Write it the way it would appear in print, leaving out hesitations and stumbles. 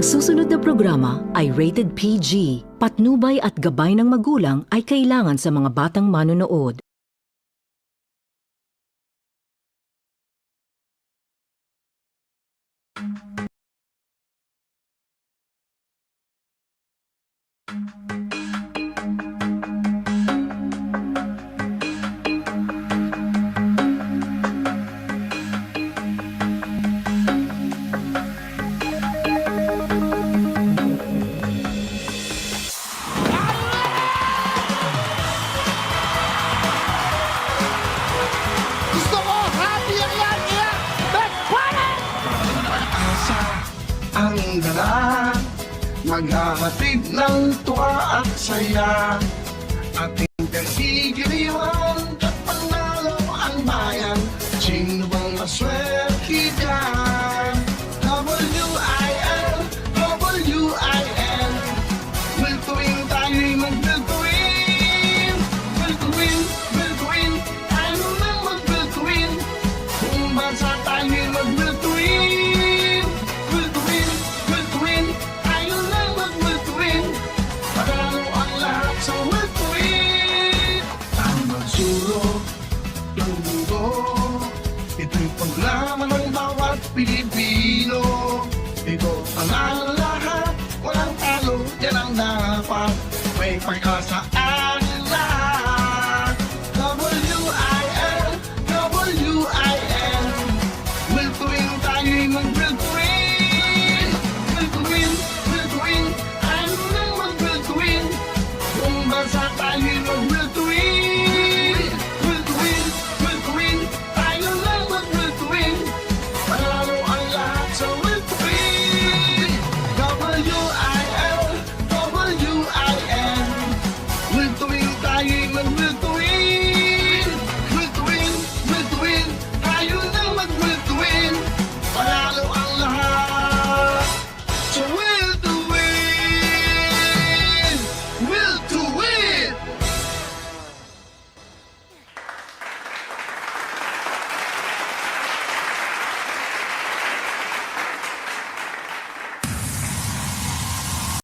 Ang susunod na programa ay rated PG. Patnubay at gabay ng magulang ay kailangan sa mga batang manonood. Gusto ko, happy ang yan, iyak! Best Planet! Asa ang dala, maghahatid ng tuwa at saya. Ating pagkikiliwan at panalo ang bayan. Sino bang maswerte dyan? W-I-N, W-I-N. Will to win, tayo'y mag-will to win. Will to win, will to win. Tayo nang mag-will to win. Kung bansa tayo'y mag-will to win. Will to win, will to win. Tayo nang mag-will to win. Panalo ang lahat sa will to win. Ang magsulong ng mundo, ito'y paglaman ng bawat Pilipino. Ito ang alala